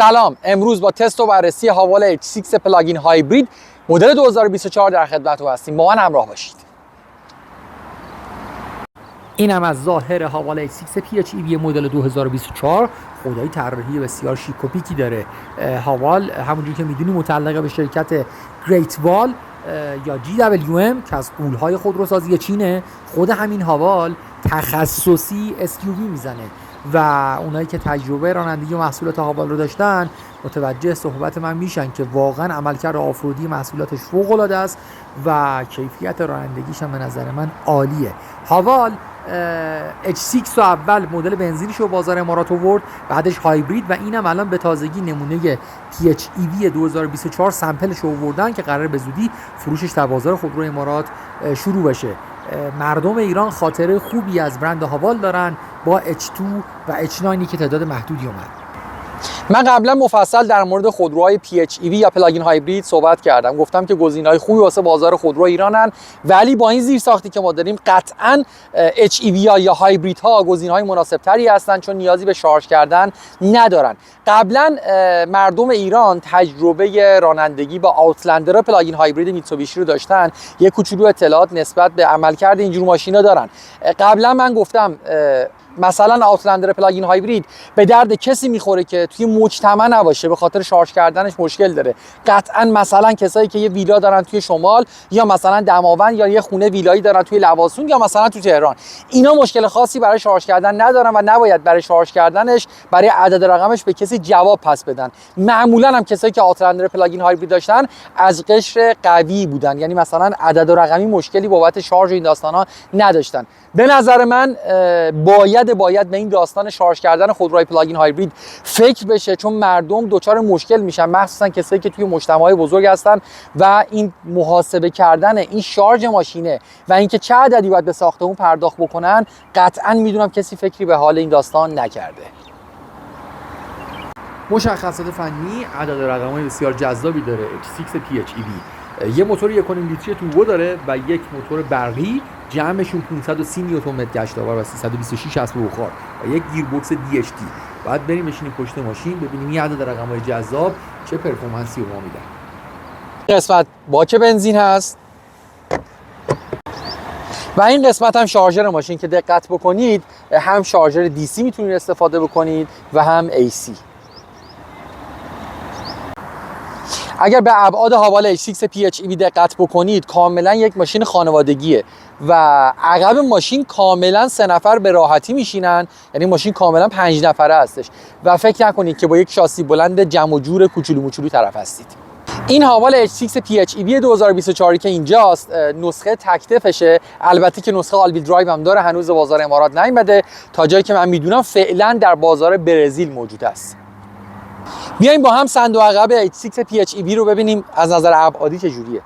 سلام، امروز با تست و بررسی هاوال H6 پلاگین هایبرید مدل 2024 در خدمتتون هستیم. با من همراه باشید. اینم از ظاهر هاوال H6 PHEV مدل 2024. خدایی طراحی بسیار شیک و پیکی داره. هاوال همونجوری که میدونی متعلق به شرکت گریت وال یا GWM که از غول‌های خودروسازی چینه. خود همین هاوال تخصصی SUV میزنه و اونایی که تجربه رانندگی و محصولات هاوال رو داشتن متوجه صحبت من میشن که واقعا عملکرد آفرودی محصولاتش فوق‌العاده است و کیفیت رانندگیش هم به نظر من عالیه. هاوال H6 رو اول مدل بنزینش رو بازار امارات آورد، بعدش هایبرید و اینم الان به تازگی نمونه PHEV 2024 سمپلش رو آوردن که قراره به زودی فروشش در بازار خودرو امارات شروع بشه. مردم ایران خاطره خوبی از برند هاوال دارن با H2 و H9 که تعداد محدودی اومد. من قبلا مفصل در مورد خودروهای PHEV یا پلاگین هایبرید صحبت کردم. گفتم که گزینه‌های خوبی واسه بازار خودرو ایرانن، ولی با این زیرساختی که ما داریم قطعاً HEV یا هایبریدها گزینه‌های مناسب‌تری هستن چون نیازی به شارژ کردن ندارن. قبلا مردم ایران تجربه رانندگی با آوتلندر پلاگین هایبرید میتسوبیشی رو داشتن، یه کوچولو اطلاعات نسبت به عملکرد اینجور ماشینا دارن. قبلا من گفتم مثلا آوتلندر پلاگین هایبرید به درد کسی میخوره که توی مجتمع نباشه، به خاطر شارژ کردنش مشکل داره. قطعا مثلا کسایی که یه ویلا دارن توی شمال یا مثلا دماوند یا یه خونه ویلایی دارن توی لواسون یا مثلا تو تهران، اینا مشکل خاصی برای شارژ کردن ندارن و نباید برای شارژ کردنش برای عدد رقمش به کسی جواب پس بدن. معمولا هم کسایی که آوتلندر پلاگین هایبرید داشتن از قشر قوی بودن، یعنی مثلا عدد و رقمی مشکلی بابت شارژ این داستانا نداشتن. به نظر من باید به این داستان شارژ کردن خودروهای پلاگین هایبرید فکر بشه، چون مردم دچار مشکل میشن، مخصوصا کسایی که توی مجتمعات بزرگ هستن و این محاسبه کردن این شارژ ماشینه و اینکه چه عددی باید به ساختمون پرداخت بکنن، قطعا میدونم کسی فکری به حال این داستان نکرده. مشخصات فنی عدد رقم‌های بسیار جذابی داره H6 PHEV. یه موتور 1.5 لیتری توربو داره و یک موتور برقی، جمعشون 530 نیوتن متر گشت‌آور و 326 اسب بخار و یک گیربکس DHT. بعد بریم بشینیم پشت ماشین ببینیم این عدد رقم‌های جذاب چه پرفورمنسی رو ما میدن. قسمت باک بنزین هست و این قسمت هم شارژر ماشین که دقت بکنید هم شارژر DC میتونید استفاده بکنید و هم AC. اگر به ابعاد هاوال H6 PHEV دقت بکنید کاملا یک ماشین خانوادگیه و عقب ماشین کاملا 3 نفر به راحتی میشینن، یعنی ماشین کاملا 5 نفره هستش و فکر نکنید که با یک شاسی بلند جمع و جور کوچولو موچولو طرف هستید. این هاوال H6 PHEV 2024 که اینجاست نسخه تکتفشه، البته که نسخه آل ویل درایو هم داره، هنوز بازار امارات نیومده، تا جایی که من میدونم فعلا در بازار برزیل موجود است. بیایم با هم صندوق عقب H6 PHEV رو ببینیم از نظر ابعادی چجوریه.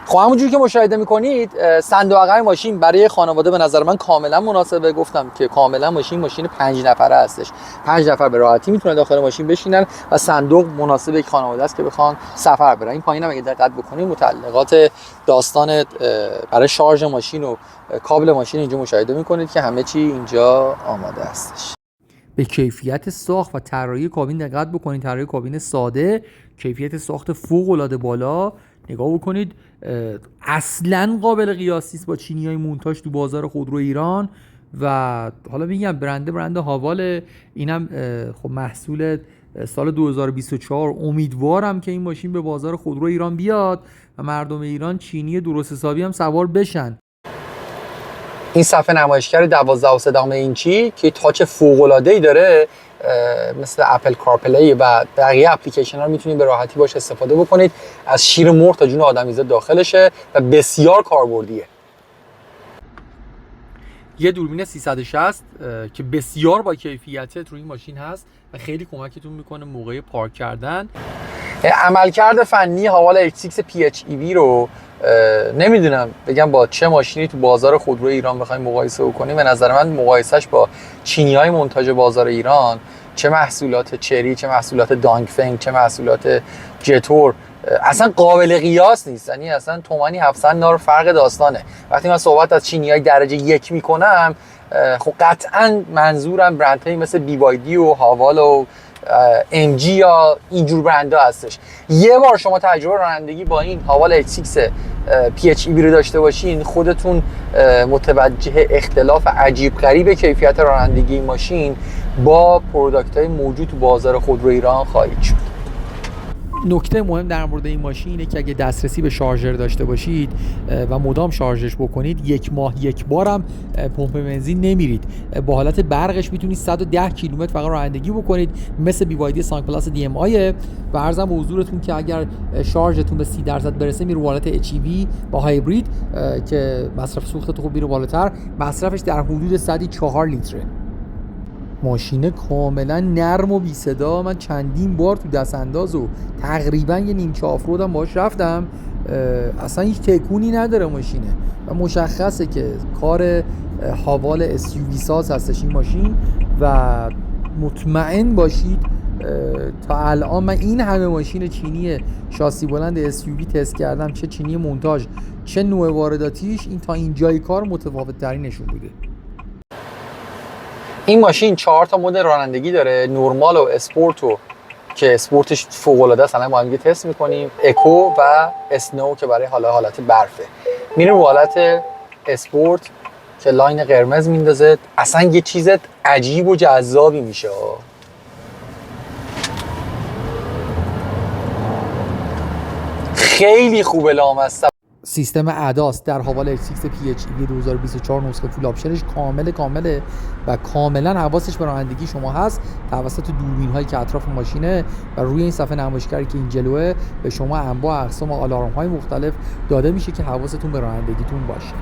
خب همونجوری که مشاهده میکنید صندوق عقب ماشین برای خانواده به نظر من کاملا مناسبه. گفتم که کاملا ماشین 5 نفره هستش، 5 نفر به راحتی میتونن داخل ماشین بشینن و صندوق مناسب یک خانواده است که بخوان سفر برن. این پایین هم اگه دقت بکنید متعلقات داستان برای شارژ ماشین و کابل ماشین اینجا مشاهده میکنید که همه چی اینجا آماده هستش. به کیفیت ساخت و طراحی کابین دقت بکنید. طراحی کابین ساده، کیفیت ساخت فوق‌العاده بالا. نگاه بکنید اصلاً قابل قیاسی است با چینی‌های مونتاژ تو بازار خودرو ایران و حالا میگم برند هاوال، اینم خب محصول سال 2024. امیدوارم که این ماشین به بازار خودرو ایران بیاد و مردم ایران چینی درست حسابی هم سوار بشن. این صفحه نمایشگر 12.3 اینچی که تاچ فوق‌العاده‌ای داره، مثل اپل کارپلی و بقیه اپلیکیشن ها میتونید به راحتی باش استفاده بکنید. از شیر مرغ تا جون آدمیزاد داخلشه و بسیار کاربردیه. یه دوربین 360 که بسیار با کیفیت روی این ماشین هست و خیلی کمکتون میکنه موقع پارک کردن. عملکرد فنی هاوال H6 PHEV رو نمیدونم بگم با چه ماشینی تو بازار خودرو ایران بخوایم مقایسه بکنیم. به نظر من مقایسهش با چینی‌های منتاج بازار ایران، چه محصولات چری، چه محصولات دانگفنگ، چه محصولات جتور، اصلا قابل قیاس نیست. یعنی اصلا تومانی 700 نار فرق داستانه. وقتی من صحبت از چینی‌های درجه 1 میکنم، خب قطعاً منظورم برندهایی مثل BYD و هاوال و MG یا اینجور برندها هستش. یه بار شما تجربه رانندگی با این هاوال H6 PHEV رو داشته باشین، خودتون متوجه اختلاف عجیب غریب کیفیت رانندگی این ماشین با پروداکت‌های موجود تو بازار خودرو ایران خواهید شد. نکته مهم در مورد این ماشین اینه که اگه دسترسی به شارژر داشته باشید و مدام شارژش بکنید، یک ماه یک بارم پمپ بنزین نمیرید. با حالت برقش میتونید 110 کیلومتر فقط رانندگی بکنید، مثل BYD سانک پلاس DMI. و عرضم به حضورتون که اگر شارژتون به 30% برسه میره حالت HEV با هایبرید که مصرف سوختتون خوب میره بالاتر. مصرفش در حدود 104 لیتره. ماشین کاملا نرم و بی صدا. من چندین بار تو دست انداز و تقریبا یه نیمچه آفرودم باهاش رفتم، اصلا هیچ تکونی نداره ماشینه و مشخصه که کار هاوال SUV ساز هستش این ماشین. و مطمئن باشید تا الان من این همه ماشین چینی شاسی بلند SUV تست کردم، چه چینی مونتاژ چه نوع وارداتیش، این تا اینجای کار متفاوت ترین نشون بوده. این ماشین 4 تا مدل رانندگی داره، نورمال و اسپورت، و که اسپورتش فوق العاده است، الان با هم دیگه تست می‌کنیم، اکو و اسنو که برای حالت برفه. میریم رو حالت اسپورت که لاین قرمز میندازه، اصلا یه چیز عجیب و جذابی میشه. خیلی خوبه لامصب. سیستم اداس در هاوال H6 PHEV 2024 نسخه فول آپشنش کامله و کاملا حواسش به رانندگی شما هست توسط دوربین هایی که اطراف ماشینه و روی این صفحه نمایشگری که این جلوه به شما انواع اقسام آلارم های مختلف داده میشه که حواستون به رانندگیتون باشه.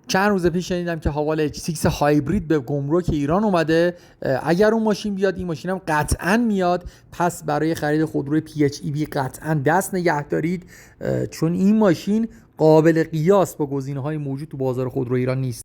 چند روز پیش شنیدم که هاوال H6 هایبرید به گمرک ایران اومده. اگر اون ماشین بیاد، این ماشین هم قطعاً میاد. پس برای خرید خودروی PHEV قطعاً دست نگه دارید، چون این ماشین قابل قیاس با گزینه‌های موجود تو بازار خودرو ایران نیست.